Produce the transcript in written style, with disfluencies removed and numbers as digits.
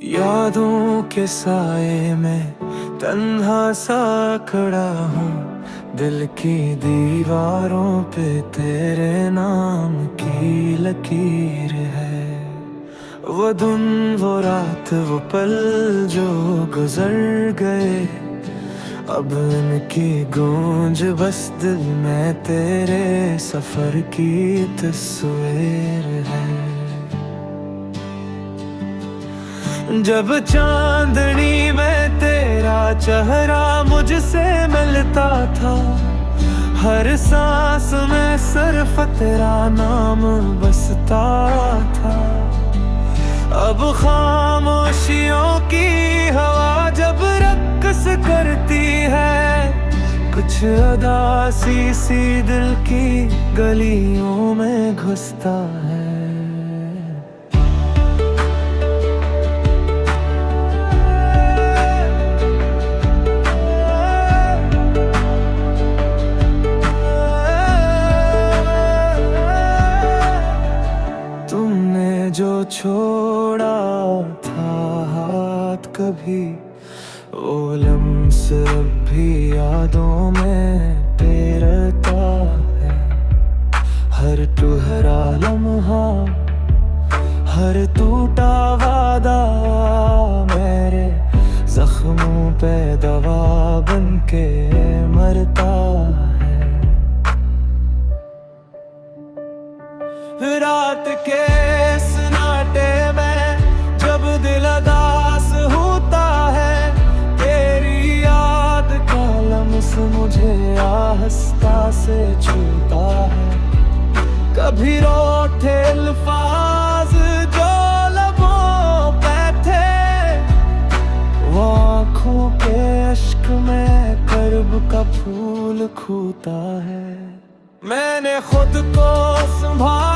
यादों के साए में तन्हा सा खड़ा हूँ। दिल की दीवारों पे तेरे नाम की लकीर है। वो दिन वो रात वो पल जो गुजर गए, अब उनकी गूंज बस दिल में तेरे सफर की तस्वीर है। जब चांदनी में तेरा चेहरा मुझसे मिलता था, हर सांस में सिर्फ तेरा नाम बसता था। अब खामोशियों की हवा जब रक्स करती है, कुछ उदासी सी दिल की गलियों में घुसता है। तुमने जो छोड़ा था हाथ कभी, वो लम्स अब भी यादों में तैरता है। हर टुहरा लम्हा, हर टूटा वादा मेरे जख्मों पे दवा बनके मरता है। रात के सन्नाटे में जब दिल उदास होता है, तेरी याद का लम्स मुझे आहिस्ता से छूता है। कभी रोते अल्फाज जो लबों पे थे, वो आँखों के अश्क में कर्ब का फूल खूता है। मैंने खुद को संभाला